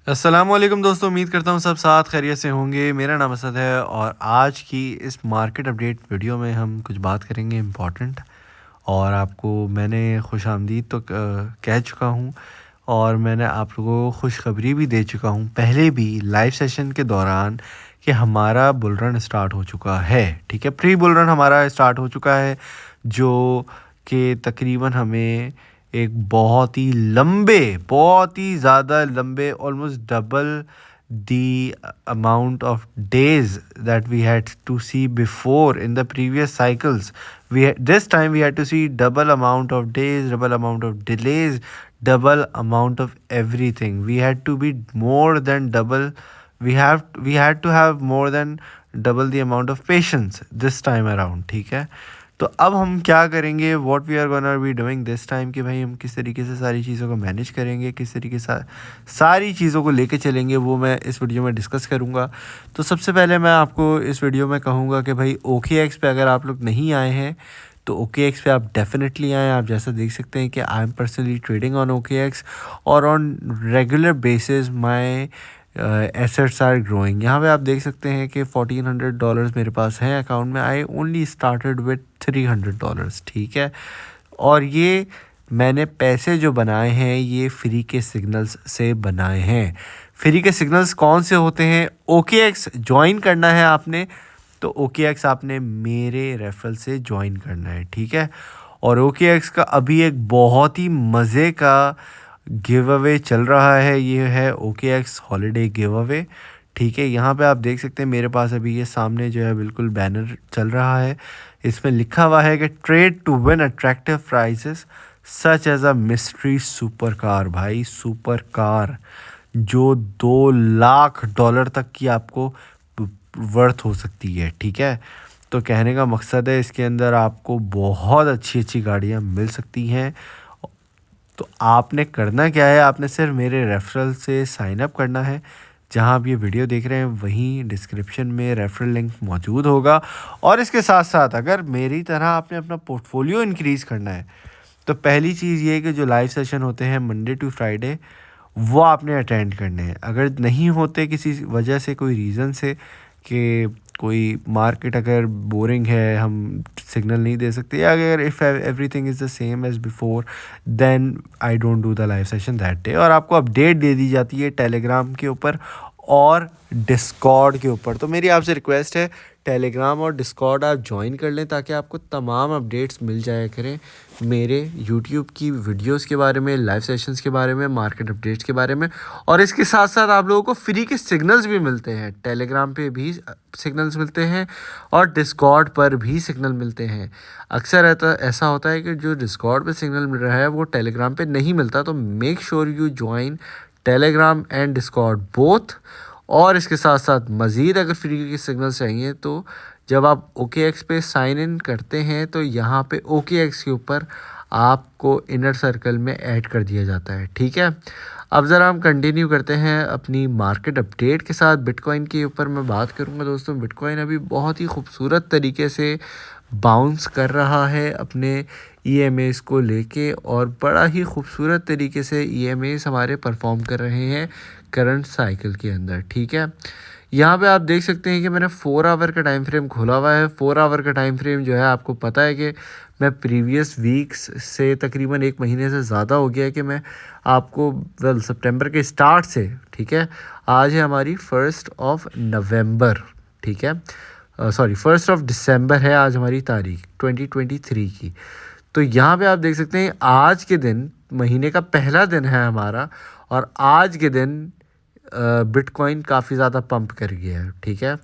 अस्सलामुअलैकुम दोस्तों, उम्मीद करता हूँ सब साथ खैरियत से होंगे। मेरा नाम असद है और आज की इस मार्केट अपडेट वीडियो में हम कुछ बात करेंगे इम्पॉर्टेंट। और आपको मैंने खुशामदीद तो कह चुका हूँ और मैंने आप लोगों को खुशखबरी भी दे चुका हूँ पहले भी लाइव सेशन के दौरान कि हमारा बुल रन स्टार्ट हो चुका है। ठीक है, प्री बुल रन हमारा स्टार्ट हो चुका है, जो कि तकरीबन हमें एक बहुत ही ज़्यादा लंबे almost double the amount of days that we had to see before in the previous cycles. This time we had to see double amount of days, double amount of delays, double amount of everything. We had to be more than double. We had to have more than double the amount of patience this time around. ठीक है, तो अब हम क्या करेंगे, what we are gonna be doing this time, कि भाई हम किस तरीके से सारी चीज़ों को मैनेज करेंगे, किस तरीके से सारी चीज़ों को लेके चलेंगे, वो मैं इस वीडियो में डिस्कस करूँगा। तो सबसे पहले मैं आपको इस वीडियो में कहूँगा कि भाई OKX पे अगर आप लोग नहीं आए हैं तो OKX पे आप डेफिनेटली आएँ। आप जैसा देख सकते हैं कि I am personally trading on OKX और on regular basis my assets are growing. यहाँ पे आप देख सकते हैं कि $1400 मेरे पास हैं अकाउंट में। I only started with $300। ठीक है, और ये मैंने पैसे जो बनाए हैं ये फ्री के सिग्नल्स से बनाए हैं। फ्री के सिग्नल्स कौन से होते हैं? OKX ज्वाइन करना है आपने तो OKX आपने मेरे रेफरल से ज्वाइन करना है। ठीक है, और OKX का अभी एक बहुत ही मज़े का गिव अवे चल रहा है, ये है OKX हॉलीडे गिव अवे। ठीक है, यहाँ पे आप देख सकते हैं मेरे पास अभी ये सामने जो है बिल्कुल बैनर चल रहा है। इसमें लिखा हुआ है कि trade to win attractive prizes such as a mystery super car. भाई सुपर कार जो $2 लाख तक की आपको वर्थ हो सकती है। ठीक है, तो कहने का मकसद है इसके अंदर आपको बहुत अच्छी अच्छी गाड़ियाँ मिल सकती हैं। तो आपने करना क्या है, आपने सिर्फ मेरे रेफरल से साइन अप करना है। जहां आप ये वीडियो देख रहे हैं वहीं डिस्क्रिप्शन में रेफरल लिंक मौजूद होगा। और इसके साथ साथ अगर मेरी तरह आपने अपना पोर्टफोलियो इंक्रीज़ करना है तो पहली चीज़ ये है कि जो लाइव सेशन होते हैं मंडे टू फ्राइडे वो आपने अटेंड करने हैं। अगर नहीं होते किसी वजह से, कोई रीज़न से, कि कोई मार्केट अगर बोरिंग है, हम सिग्नल नहीं दे सकते, या अगर if everything is the same as before, then I don't do the live session that day. और आपको अपडेट दे दी जाती है टेलीग्राम के ऊपर और डिस्कॉर्ड के ऊपर। तो मेरी आपसे रिक्वेस्ट है टेलीग्राम और डिस्कॉर्ड आप ज्वाइन कर लें ताकि आपको तमाम अपडेट्स मिल जाया करें मेरे यूट्यूब की वीडियोस के बारे में, लाइव सेशंस के बारे में, मार्केट अपडेट्स के बारे में। और इसके साथ साथ आप लोगों को फ्री के सिग्नल्स भी मिलते हैं। टेलीग्राम पे भी सिग्नल्स मिलते हैं और डिस्कॉर्ड पर भी सिग्नल मिलते हैं। अक्सर ऐसा होता है कि जो डिस्कॉर्ड पे सिग्नल मिल रहा है वो टेलीग्राम पे नहीं मिलता। तो make sure you join Telegram and Discord both. और इसके साथ साथ मज़ीद अगर फ्री के सिग्नल चाहिए तो जब आप OKX पे साइन इन करते हैं तो यहाँ पे OKX के ऊपर आपको इनर सर्कल में ऐड कर दिया जाता है। ठीक है, अब ज़रा हम कंटिन्यू करते हैं अपनी मार्केट अपडेट के साथ। बिटकॉइन के ऊपर मैं बात करूँगा दोस्तों। बिटकॉइन अभी बहुत ही खूबसूरत तरीके से बाउंस कर रहा है अपने EMAs को लेके, और बड़ा ही खूबसूरत तरीके से EMAs हमारे परफॉर्म कर रहे हैं करंट साइकिल के अंदर। ठीक है, यहाँ पे आप देख सकते हैं कि मैंने 4 आवर का टाइम फ्रेम खोला हुआ है। 4 आवर का टाइम फ्रेम जो है, आपको पता है कि मैं प्रीवियस वीक्स से तकरीबन 1 महीने से ज़्यादा हो गया है कि मैं आपको सितंबर के स्टार्ट से, ठीक है, आज है हमारी 1 नवंबर, ठीक है, सॉरी 1 दिसंबर है आज हमारी तारीख 2023 की। तो यहाँ पे आप देख सकते हैं आज के दिन महीने का पहला दिन है हमारा, और आज के दिन बिटकॉइन काफ़ी ज़्यादा पंप कर गया है। ठीक है,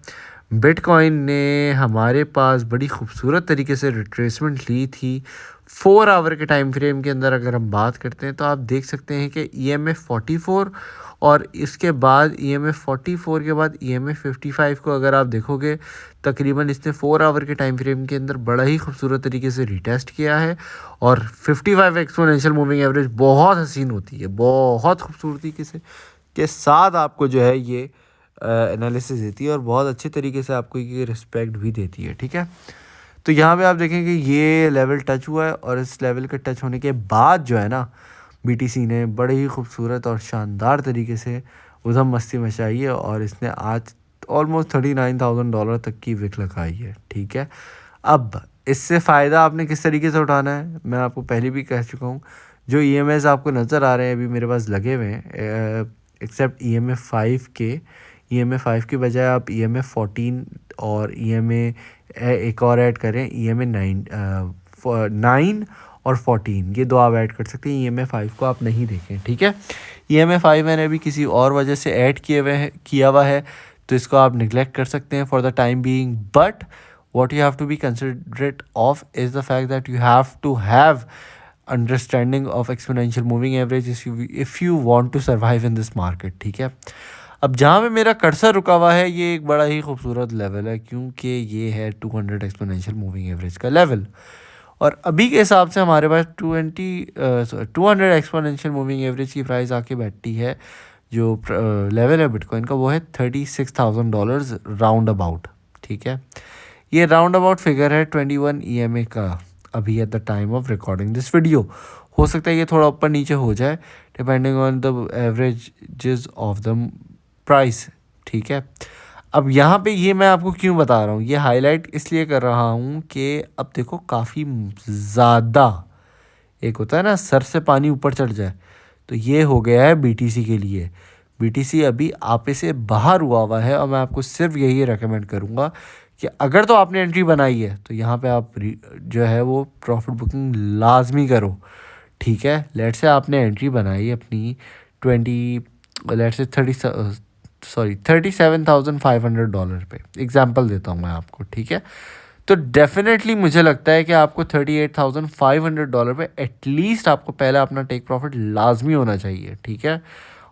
बिटकॉइन ने हमारे पास बड़ी खूबसूरत तरीके से रिट्रेसमेंट ली थी 4 आवर के टाइम फ्रेम के अंदर। अगर हम बात करते हैं तो आप देख सकते हैं कि EMA 44 और इसके बाद EMA 44 के बाद EMA 55 को अगर आप देखोगे तकरीबन इसने 4 आवर के टाइम फ्रेम के अंदर बड़ा ही खूबसूरत तरीके से रिटेस्ट किया है। और 55 एक्सपोनेंशियल मूविंग एवरेज बहुत हसीन होती है, बहुत खूबसूरती के साथ आपको जो है ये एनालिसिस देती है और बहुत अच्छे तरीके से आपको ये रिस्पेक्ट भी देती है। ठीक है, तो यहाँ पे आप देखें कि ये लेवल टच हुआ है और इस लेवल के टच होने के बाद जो है ना BTC ने बड़े ही खूबसूरत और शानदार तरीके से उधम मस्ती मचाई है और इसने आज ऑलमोस्ट $39,000 तक की विक लगाई है। ठीक है, अब इससे फ़ायदा आपने किस तरीके से उठाना है, मैं आपको पहले भी कह चुका हूँ। जो EMIs आपको नज़र आ रहे हैं अभी मेरे पास लगे हुए हैं, एक्सेप्ट EMI 5 के, EMI 5 की बजाय आप EMI 14 और EMI एक और ऐड करें, EMI 9 और 14, ये दो आप ऐड कर सकते हैं। EMI 5 को आप नहीं देखें। ठीक है, EMI 5 मैंने अभी किसी और वजह से ऐड किया हुआ है, तो इसको आप निगलेक्ट कर सकते हैं for the time being. But what you have to be considerate of is the fact that you have to have understanding of exponential moving average if you want to survive in this market। ठीक है, अब जहाँ पे मेरा cursor रुका हुआ है ये एक बड़ा ही खूबसूरत लेवल है, क्योंकि ये है 200 एक्सपोनेंशियल मूविंग एवरेज का लेवल। और अभी के हिसाब से हमारे पास 200 एक्सपोनेंशियल मूविंग एवरेज की प्राइस आके बैठती है, जो लेवल है बिटकॉइन का वो है $36,000 राउंड अबाउट। ठीक है, ये राउंड अबाउट फिगर है 21 EMA का अभी at the time of recording this video. हो सकता है ये थोड़ा ऊपर नीचे हो जाए depending on the averages of the price. ठीक है, अब यहाँ पे ये मैं आपको क्यों बता रहा हूँ, ये हाईलाइट इसलिए कर रहा हूँ कि अब देखो काफ़ी ज़्यादा, एक होता है ना सर से पानी ऊपर चढ़ जाए, तो ये हो गया है BTC के लिए। BTC अभी आपे से बाहर हुआ है और मैं आपको सिर्फ यही रेकमेंड करूँगा कि अगर तो आपने एंट्री बनाई है तो यहाँ पे आप जो है वो प्रॉफिट बुकिंग लाजमी करो। ठीक है, लेट से आपने एंट्री बनाई अपनी 37,500 पे, एग्जांपल देता हूँ मैं आपको। ठीक है, तो डेफिनेटली मुझे लगता है कि आपको $38,500 पे एटलीस्ट आपको पहले अपना टेक प्रॉफिट लाजमी होना चाहिए। ठीक है,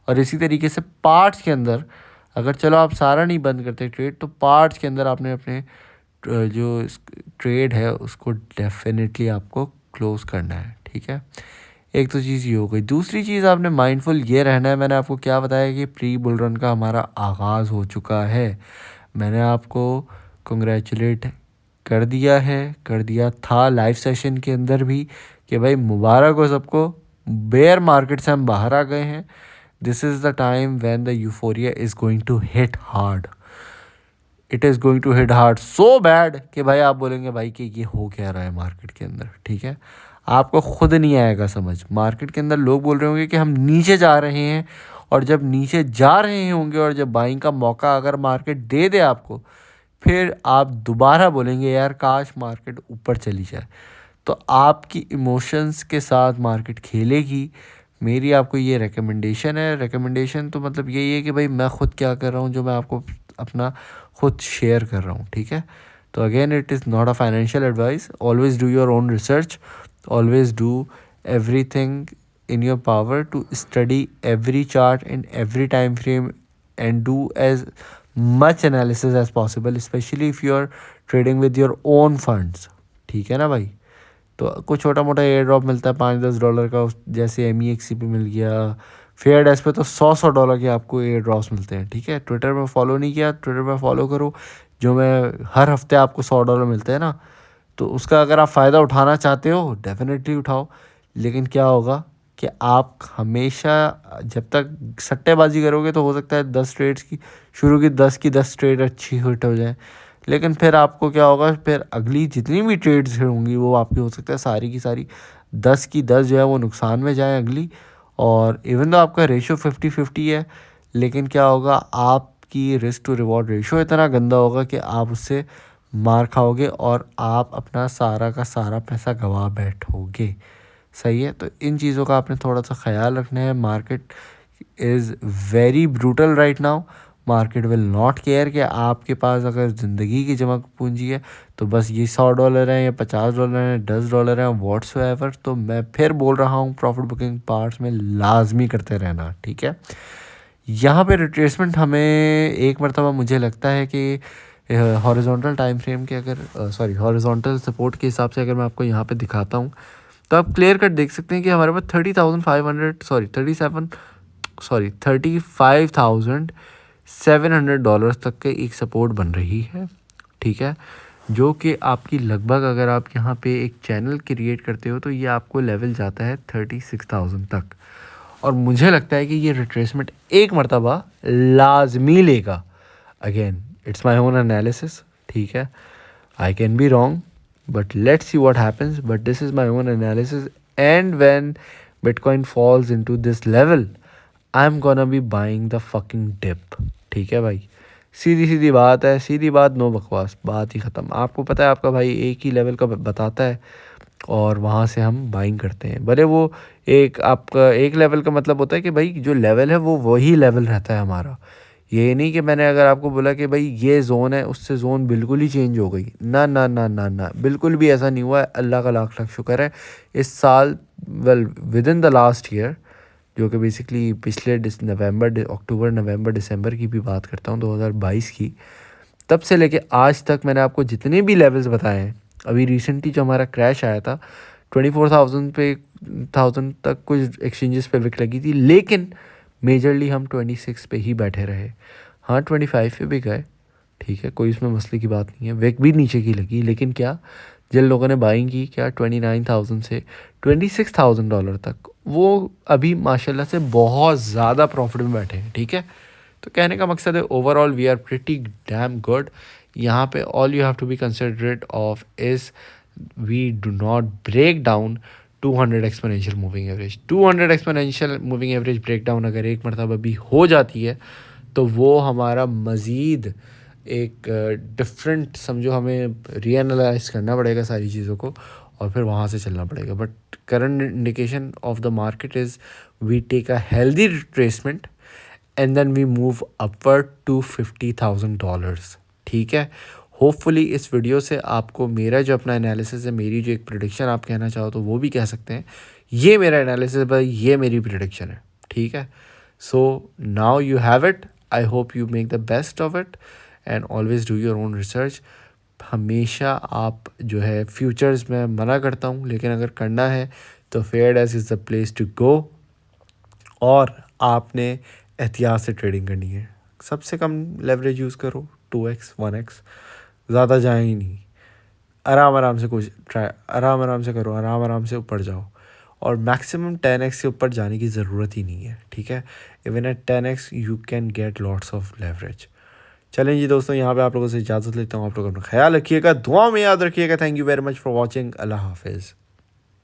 और इसी तरीके से पार्ट्स के अंदर अगर चलो आप सारा नहीं बंद करते ट्रेड, तो पार्ट्स के अंदर आपने अपने जो ट्रेड है उसको डेफिनेटली आपको क्लोज करना है। ठीक है, एक तो चीज़ ये हो गई। दूसरी चीज़ आपने माइंडफुल ये रहना है, मैंने आपको क्या बताया कि प्री बुल रन का हमारा आगाज़ हो चुका है। मैंने आपको कंग्रेचुलेट कर दिया था लाइव सेशन के अंदर भी कि भाई मुबारक हो सबको, बेयर मार्केट से हम बाहर आ गए हैं। This is the time when the euphoria is going to hit hard. It is going to hit hard so bad कि भाई आप बोलेंगे भाई कि ये हो क्या रहा है मार्केट के अंदर। ठीक है, आपको खुद नहीं आएगा समझ। मार्केट के अंदर लोग बोल रहे होंगे कि हम नीचे जा रहे हैं, और जब नीचे जा रहे होंगे और जब बाइंग का मौका अगर मार्केट दे दे आपको, फिर आप दोबारा बोलेंगे यार काश मार्केट ऊपर चली जाए। तो आपकी इमोशंस के साथ मार्केट खेलेगी। मेरी आपको ये रिकमेंडेशन है। रिकमेंडेशन तो मतलब यही है कि भाई मैं खुद क्या कर रहा हूँ, जो मैं आपको अपना खुद शेयर कर रहा हूँ। ठीक है, तो again it is not a financial advice. Always do your own research, always do everything in your power to study every chart in every time frame and do as much analysis as possible, especially if you are trading with your own funds। ठीक है ना भाई, तो कुछ छोटा मोटा air drop मिलता है $5-10 का, जैसे MEXC पे मिल गया, फेयर डेस्क पे तो $100 के आपको एयर ड्रॉप्स मिलते हैं। ठीक है, ट्विटर में फॉलो नहीं किया, ट्विटर में फॉलो करो, जो मैं हर हफ्ते आपको $100 मिलते हैं ना, तो उसका अगर आप फ़ायदा उठाना चाहते हो डेफिनेटली उठाओ। लेकिन क्या होगा कि आप हमेशा जब तक सट्टेबाजी करोगे तो हो सकता है 10 ट्रेड्स की शुरू की 10 ट्रेड अच्छी हिट हो जाए, लेकिन फिर आपको क्या होगा, फिर अगली जितनी भी ट्रेड्स होंगी वो आपकी हो सकता है सारी की सारी 10 की 10 जो है वो नुकसान में जाए अगली। और इवन तो आपका रेशो 50-50 है, लेकिन क्या होगा, आपकी रिस्क टू रिवॉर्ड रेशो इतना गंदा होगा कि आप उससे मार खाओगे और आप अपना सारा का सारा पैसा गंवा बैठोगे। सही है, तो इन चीज़ों का आपने थोड़ा सा ख्याल रखना है। Market is very brutal right now. Market will not care कि आपके पास अगर ज़िंदगी की जमा पूंजी है तो बस ये $100 है या $50 है, $10 है, व्हाट्सएवर। तो मैं फिर बोल रहा हूँ प्रॉफिट बुकिंग पार्ट्स में लाजमी करते रहना। ठीक है, यहाँ पे रिट्रेसमेंट हमें एक मरतबा मुझे लगता है कि हॉरिजॉन्टल टाइम फ्रेम के अगर हॉरिजॉन्टल सपोर्ट के हिसाब से अगर मैं आपको यहाँ पे दिखाता हूँ तो आप क्लियर कट देख सकते हैं कि हमारे पास 35,700 तक के एक सपोर्ट बन रही है। ठीक है, जो कि आपकी लगभग अगर आप यहाँ पे एक चैनल क्रिएट करते हो तो ये आपको लेवल जाता है 36,000 तक। और मुझे लगता है कि ये रिट्रेसमेंट एक मर्तबा लाजमी लेगा। Again it's my own analysis, ठीक है, I can be wrong but let's see what happens. But this is my own analysis, and when bitcoin falls into this level, I'm gonna be buying the fucking dip. ठीक है भाई, सीधी सीधी बात है, सीधी बात, no बकवास, बात ही ख़त्म। आपको पता है आपका भाई एक ही लेवल का बताता है और वहाँ से हम बाइंग करते हैं। भले वो एक आपका एक लेवल का मतलब होता है कि भाई जो लेवल है वो वही लेवल रहता है हमारा। ये नहीं कि मैंने अगर आपको बोला कि भाई ये ज़ोन है, उससे ज़ोन बिल्कुल ही चेंज हो गई, ना ना ना ना ना, बिल्कुल भी ऐसा नहीं हुआ है। अल्लाह का लाख लाख शुक्र है। इस साल well with in the last year, जो कि बेसिकली पिछले अक्टूबर नवंबर दिसंबर की भी बात करता हूँ 2022 की, तब से लेके आज तक मैंने आपको जितने भी लेवल्स बताए हैं, अभी रिसेंटली जो हमारा क्रैश आया था 24,000 तक कुछ एक्सचेंजेस पे विक लगी थी, लेकिन मेजरली हम 26 पे ही बैठे रहे। हाँ 25 पे भी गए, ठीक है, कोई इसमें मसले की बात नहीं है, विक भी नीचे की लगी, लेकिन क्या जिन लोगों ने बाइंग की क्या 29,000 से $26,000 तक, वो अभी माशाल्लाह से बहुत ज़्यादा प्रॉफिट में बैठे हैं। ठीक है, तो कहने का मकसद है overall we are pretty damn good. यहाँ पे all you have to be considerate of is we do not break down 200 exponential moving average. 200 exponential moving average break down अगर एक मरतबा भी हो जाती है तो वो हमारा मज़ीद एक डिफरेंट, समझो हमें रीएनालाइज करना पड़ेगा सारी चीज़ों को और फिर वहाँ से चलना पड़ेगा। But current indication of the market is we take a healthy retracement and then we move upward to $50,000। ठीक है, होपफुली इस वीडियो से आपको मेरा जो अपना एनालिसिस है, मेरी जो एक प्रिडिक्शन आप कहना चाहो तो वो भी कह सकते हैं, ये मेरा एनालिसिस है भाई, ये मेरी प्रिडिक्शन है। ठीक है, so now you have it, I hope you make the best of it and always do your own research. हमेशा आप जो है फ्यूचर्स में मना करता हूँ, लेकिन अगर करना है तो fair dash is the place to go, और आपने एहतियात से ट्रेडिंग करनी है। सबसे कम लेवरेज यूज़ करो, 2x 1x, ज़्यादा जाए ही नहीं, आराम आराम से कुछ ट्राई, आराम आराम से करो, आराम आराम से ऊपर जाओ, और मैक्सिमम 10x से ऊपर जाने की ज़रूरत ही नहीं है। ठीक है, even at 10x you can get lots of leverage. चलें जी दोस्तों, यहाँ पे आप लोगों से इजाज़त लेता हूँ। आप लोग अपना ख्याल रखिएगा, दुआ में याद रखिएगा। Thank you very much for watching. अल्लाह हाफिज़।